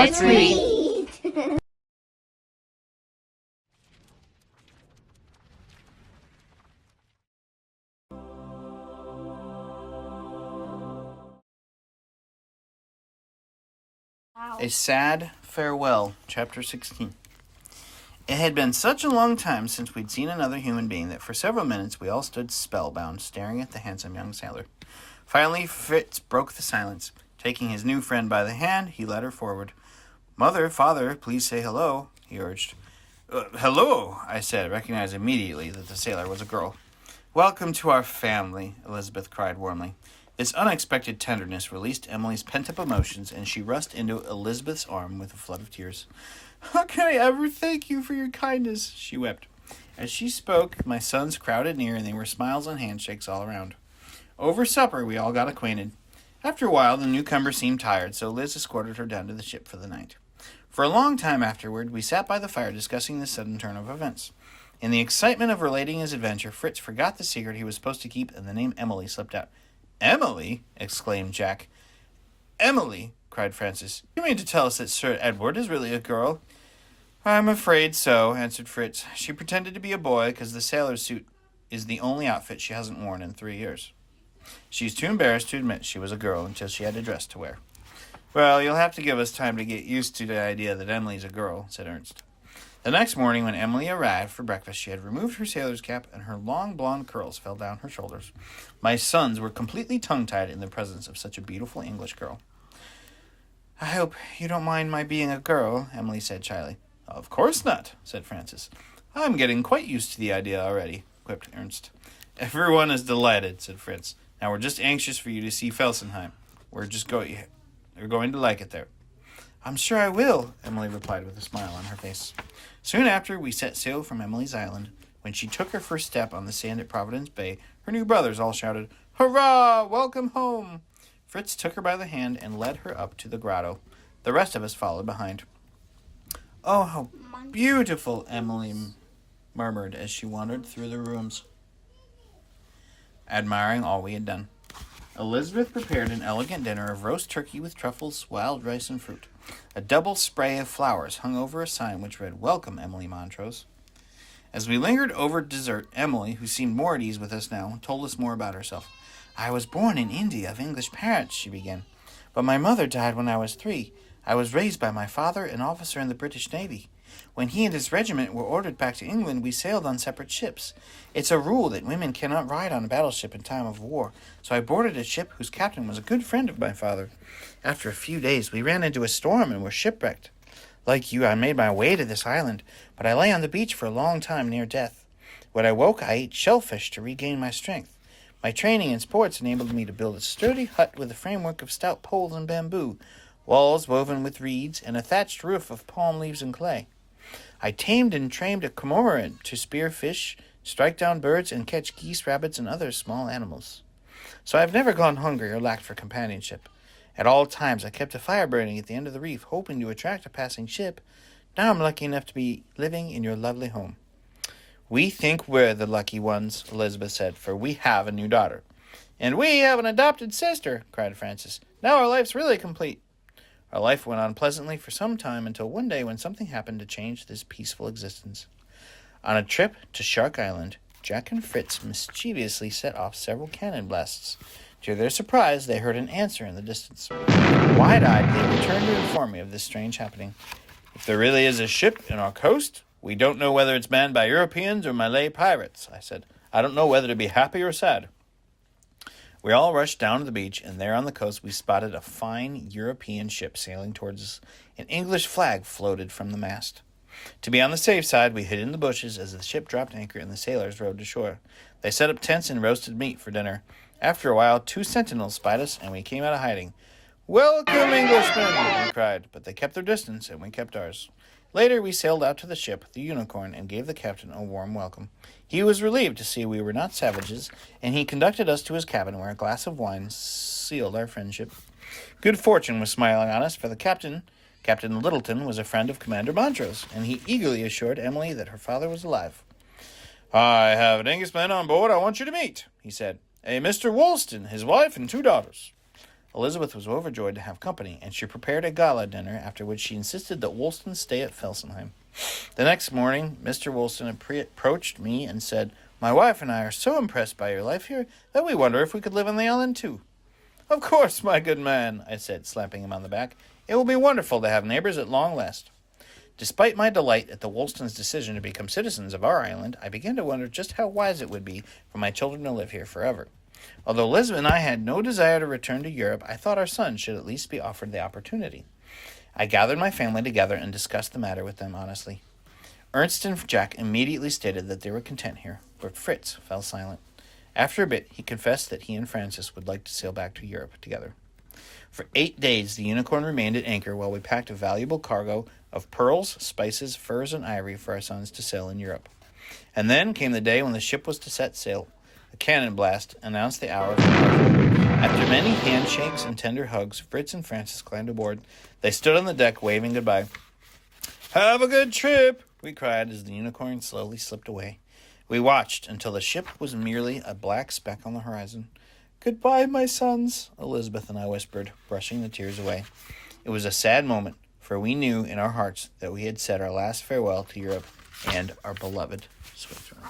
Let's read. A Sad Farewell, Chapter 16. It had been such a long time since we'd seen another human being that for several minutes we all stood spellbound, staring at the handsome young sailor. Finally, Fritz broke the silence. Taking his new friend by the hand, he led her forward. "Mother, father, please say hello," he urged. "Hello," I said, recognizing immediately that the sailor was a girl. "Welcome to our family," Elizabeth cried warmly. This unexpected tenderness released Emily's pent-up emotions, and she rushed into Elizabeth's arm with a flood of tears. "How can I ever thank you for your kindness?" she wept. As she spoke, my sons crowded near, and there were smiles and handshakes all around. Over supper, we all got acquainted. After a while, the newcomer seemed tired, so Liz escorted her down to the ship for the night. For a long time afterward, we sat by the fire discussing the sudden turn of events. In the excitement of relating his adventure, Fritz forgot the secret he was supposed to keep, and the name Emily slipped out. "Emily?" exclaimed Jack. "Emily," cried Francis. "You mean to tell us that Sir Edward is really a girl?" "I'm afraid so," answered Fritz. "She pretended to be a boy because the sailor's suit is the only outfit she hasn't worn in 3 years. She's too embarrassed to admit she was a girl until she had a dress to wear." "Well, you'll have to give us time to get used to the idea that Emily's a girl," said Ernst. The next morning, when Emily arrived for breakfast, she had removed her sailor's cap, and her long blonde curls fell down her shoulders. My sons were completely tongue-tied in the presence of such a beautiful English girl. "I hope you don't mind my being a girl," Emily said shyly. "Of course not," said Francis. "I'm getting quite used to the idea already," quipped Ernst. "Everyone is delighted," said Fritz. "Now we're just anxious for you to see Felsenheim. You're going to like it there." "I'm sure I will," Emily replied with a smile on her face. Soon after, we set sail from Emily's island. When she took her first step on the sand at Providence Bay, her new brothers all shouted, "Hurrah! Welcome home!" Fritz took her by the hand and led her up to the grotto. The rest of us followed behind. "Oh, how beautiful!" Emily murmured as she wandered through the rooms, admiring all we had done. Elizabeth prepared an elegant dinner of roast turkey with truffles, wild rice, and fruit. A double spray of flowers hung over a sign which read, "Welcome, Emily Montrose." As we lingered over dessert, Emily, who seemed more at ease with us now, told us more about herself. "I was born in India of English parents," she began. "But my mother died when I was 3. I was raised by my father, an officer in the British Navy. When he and his regiment were ordered back to England, we sailed on separate ships. It's a rule that women cannot ride on a battleship in time of war, so I boarded a ship whose captain was a good friend of my father. After a few days, we ran into a storm and were shipwrecked. Like you, I made my way to this island, but I lay on the beach for a long time near death. When I woke, I ate shellfish to regain my strength. My training in sports enabled me to build a sturdy hut with a framework of stout poles and bamboo, walls woven with reeds, and a thatched roof of palm leaves and clay. I tamed and trained a cormorant to spear fish, strike down birds, and catch geese, rabbits, and other small animals. So I've never gone hungry or lacked for companionship. At all times I kept a fire burning at the end of the reef, hoping to attract a passing ship. Now I'm lucky enough to be living in your lovely home." "We think we're the lucky ones," Elizabeth said, "for we have a new daughter." "And we have an adopted sister," cried Francis. "Now our life's really complete." Our life went on pleasantly for some time until one day when something happened to change this peaceful existence. On a trip to Shark Island, Jack and Fritz mischievously set off several cannon blasts. To their surprise, they heard an answer in the distance. Wide-eyed, they returned to inform me of this strange happening. "If there really is a ship in our coast, we don't know whether it's manned by Europeans or Malay pirates," I said. "I don't know whether to be happy or sad." We all rushed down to the beach, and there on the coast we spotted a fine European ship sailing towards us. An English flag floated from the mast. To be on the safe side, we hid in the bushes as the ship dropped anchor and the sailors rowed to shore. They set up tents and roasted meat for dinner. After a while, 2 sentinels spied us, and we came out of hiding. "Welcome, Englishmen!" we cried, but they kept their distance, and we kept ours. Later, we sailed out to the ship, the Unicorn, and gave the captain a warm welcome. He was relieved to see we were not savages, and he conducted us to his cabin where a glass of wine sealed our friendship. Good fortune was smiling on us, for the Captain Littleton, was a friend of Commander Montrose, and he eagerly assured Emily that her father was alive. "I have an Englishman on board I want you to meet," he said. "A Mr. Woolston, his wife, and 2 daughters." Elizabeth was overjoyed to have company, and she prepared a gala dinner, after which she insisted that Woolston stay at Felsenheim. The next morning, Mr. Woolston approached me and said, "My wife and I are so impressed by your life here that we wonder if we could live on the island too." "Of course, my good man," I said, slapping him on the back. "It will be wonderful to have neighbors at long last." Despite my delight at the Woolstons' decision to become citizens of our island, I began to wonder just how wise it would be for my children to live here forever. Although Elizabeth and I had no desire to return to Europe, I thought our son should at least be offered the opportunity. I gathered my family together and discussed the matter with them honestly. Ernst and Jack immediately stated that they were content here, but Fritz fell silent. After a bit, he confessed that he and Francis would like to sail back to Europe together. For 8 days, the Unicorn remained at anchor while we packed a valuable cargo of pearls, spices, furs, and ivory for our sons to sell in Europe. And then came the day when the ship was to set sail. A cannon blast announced the hour of departure. After many handshakes and tender hugs, Fritz and Francis climbed aboard. They stood on the deck, waving goodbye. "Have a good trip," we cried as the Unicorn slowly slipped away. We watched until the ship was merely a black speck on the horizon. "Goodbye, my sons," Elizabeth and I whispered, brushing the tears away. It was a sad moment, for we knew in our hearts that we had said our last farewell to Europe and our beloved Switzerland.